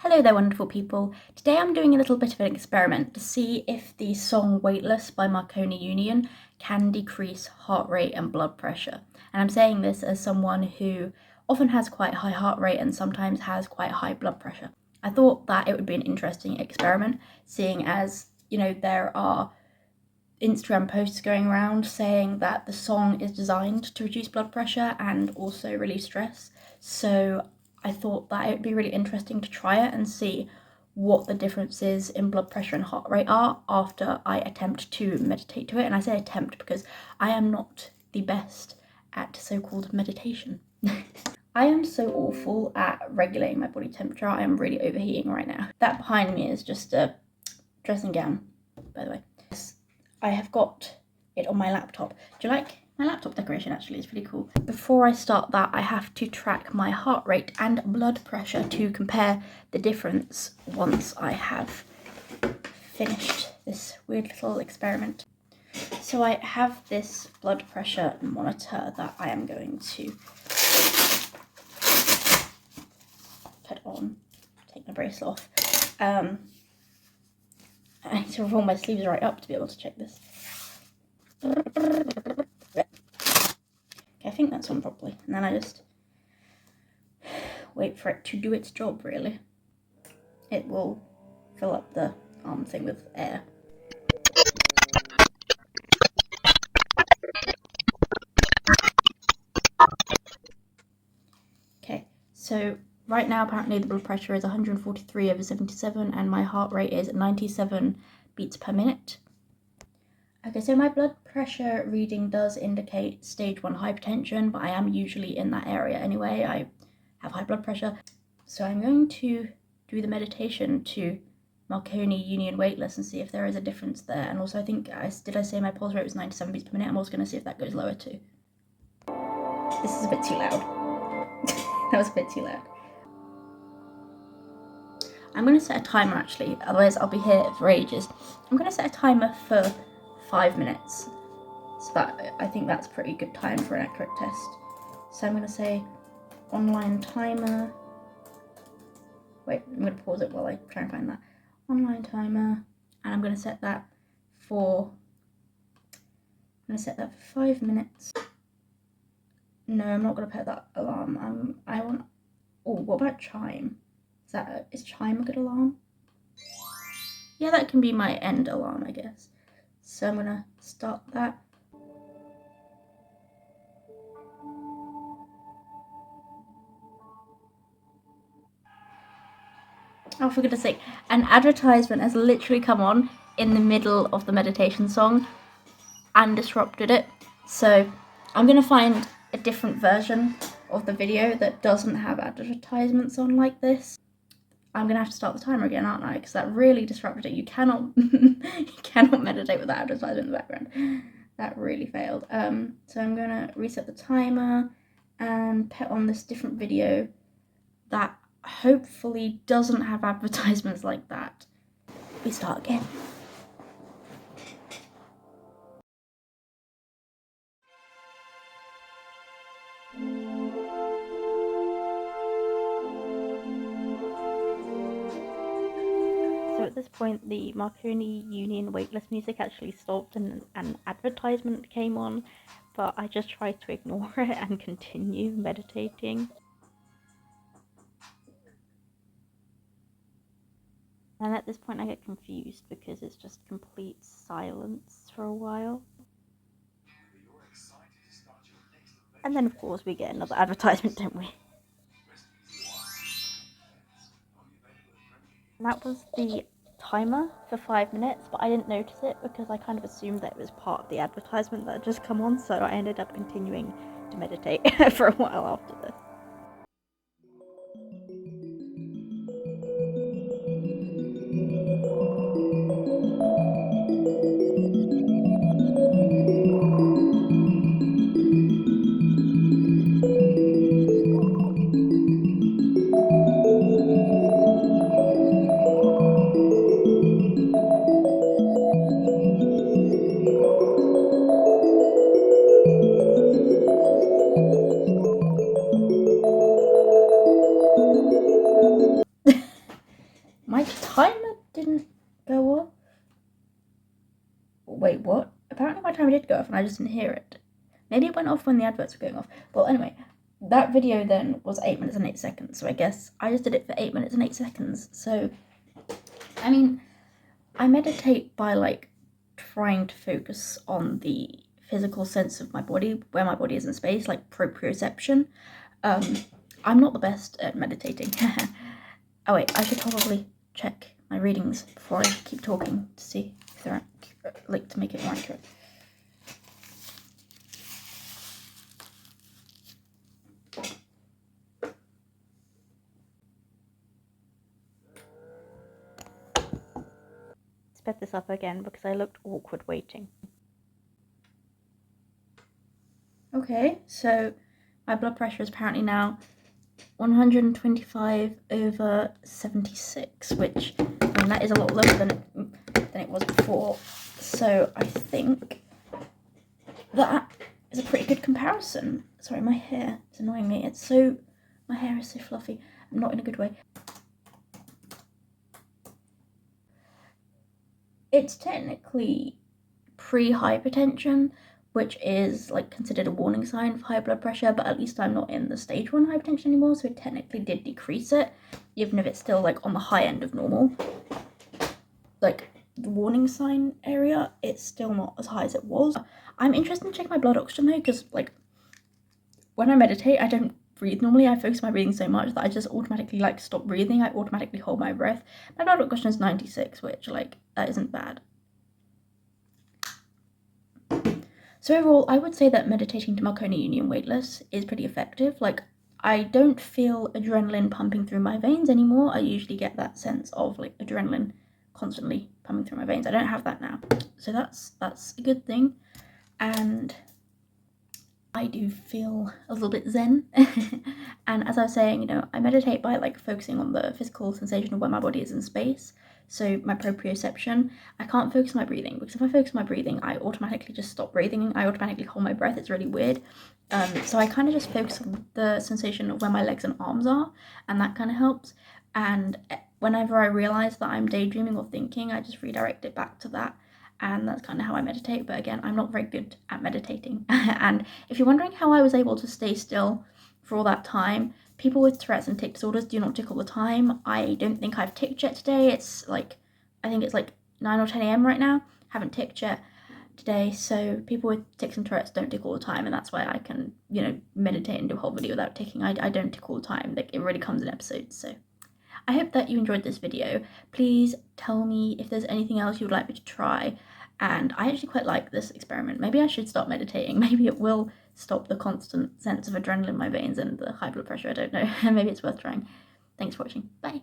Hello there, wonderful people. Today I'm doing a little bit of an experiment to see if the song Weightless by Marconi Union can decrease heart rate and blood pressure. And I'm saying this as someone who often has quite high heart rate and sometimes has quite high blood pressure. I thought that it would be an interesting experiment, seeing as, there are Instagram posts going around saying that the song is designed to reduce blood pressure and also release stress. So I thought that it would be really interesting to try it and see what the differences in blood pressure and heart rate are after I attempt to meditate to it. And I say attempt because I am not the best at so-called meditation. I am so awful at regulating my body temperature. I am really overheating right now. That behind me is just a dressing gown, by the way. I have got it on my laptop. Do you like my laptop decoration? Actually, it's pretty cool. Before I start that, I have to track my heart rate and blood pressure to compare the difference once I have finished this weird little experiment. So I have this blood pressure monitor that I am going to put on, take my bracelet off. I need to roll my sleeves right up to be able to check this. Okay, I think that's on properly. And then I just wait for it to do its job, really. It will fill up the arm thing with air. Okay, so right now apparently the blood pressure is 143/77 and my heart rate is 97 beats per minute. Okay, so my blood pressure reading does indicate stage 1 hypertension, but I am usually in that area anyway. I have high blood pressure. So I'm going to do the meditation to Marconi Union Weightless and see if there is a difference there. And also I think, did I say my pulse rate was 97 beats per minute? I'm also going to see if that goes lower too. This is a bit too loud. That was a bit too loud. I'm going to set a timer actually, otherwise I'll be here for ages. I'm going to set a timer for 5 minutes. So that, I think that's a pretty good time for an accurate test. So I'm going to say online timer. Wait, I'm going to pause it while I try and find that. Online timer. And I'm going to set that for 5 minutes. No, I'm not going to put that alarm. What about chime? Is chime a good alarm? Yeah, that can be my end alarm, I guess. So I'm going to start that. Oh, for goodness sake, an advertisement has literally come on in the middle of the meditation song and disrupted it. So I'm going to find a different version of the video that doesn't have advertisements on like this. I'm going to have to start the timer again, aren't I? Because that really disrupted it. You cannot meditate with that advertisement in the background. That really failed. So I'm going to reset the timer and put on this different video that hopefully doesn't have advertisements like that. We start again. So at this point, the Marconi Union Weightless music actually stopped and an advertisement came on, but I just tried to ignore it and continue meditating. And at this point I get confused because it's just complete silence for a while. And then of course we get another advertisement, don't we? And that was the timer for 5 minutes, but I didn't notice it because I kind of assumed that it was part of the advertisement that had just come on, so I ended up continuing to meditate for a while after this. stuff and I just didn't hear it. Maybe it went off when the adverts were going off. Well, anyway, that video then was 8 minutes and 8 seconds, so I guess I just did it for 8 minutes and 8 seconds. So, I mean, I meditate by like trying to focus on the physical sense of my body, where my body is in space, like proprioception. I'm not the best at meditating. Oh wait, I should probably check my readings before I keep talking to see if they're accurate, like to make it more accurate. Sped this up again because I looked awkward waiting. Okay, so my blood pressure is apparently now 125/76, which, I mean, that is a lot lower than it was before. So I think that is a pretty good comparison. Sorry, my hair is annoying me. My hair is so fluffy. Not in a good way. It's technically pre-hypertension, which is like considered a warning sign for high blood pressure, but at least I'm not in the stage 1 hypertension anymore, so it technically did decrease it, even if it's still like on the high end of normal. Like the warning sign area, it's still not as high as it was. I'm interested in checking my blood oxygen though, because like when I meditate, I don't breathe normally. I focus my breathing so much that I just automatically like stop breathing. I automatically hold my breath. My blood oxygen is 96, which like that isn't bad. So overall, I would say that meditating to Marconi Union weightless is pretty effective. Like, I don't feel adrenaline pumping through my veins anymore. I usually get that sense of like adrenaline constantly pumping through my veins. I don't have that now. So that's a good thing. And I do feel a little bit zen. And as I was saying, you know, I meditate by like focusing on the physical sensation of where my body is in space. So my proprioception, I can't focus on my breathing, because if I focus on my breathing, I automatically just stop breathing. I automatically hold my breath. It's really weird. So I kind of just focus on the sensation of where my legs and arms are, and that kind of helps. And whenever I realize that I'm daydreaming or thinking, I just redirect it back to that. And that's kind of how I meditate. But again, I'm not very good at meditating. And if you're wondering how I was able to stay still for all that time, people with Tourette's and tic disorders do not tick all the time. I don't think I've ticked yet today. It's like, I think it's like 9 or 10 a.m. right now. Haven't ticked yet today. So people with tics and Tourette's don't tick all the time. And that's why I can, you know, meditate and do a whole video without ticking. I don't tick all the time. Like, it really comes in episodes. So I hope that you enjoyed this video. Please tell me if there's anything else you would like me to try. And I actually quite like this experiment. Maybe I should start meditating. Maybe it will stop the constant sense of adrenaline in my veins and the high blood pressure. I don't know. Maybe it's worth trying. Thanks for watching. Bye.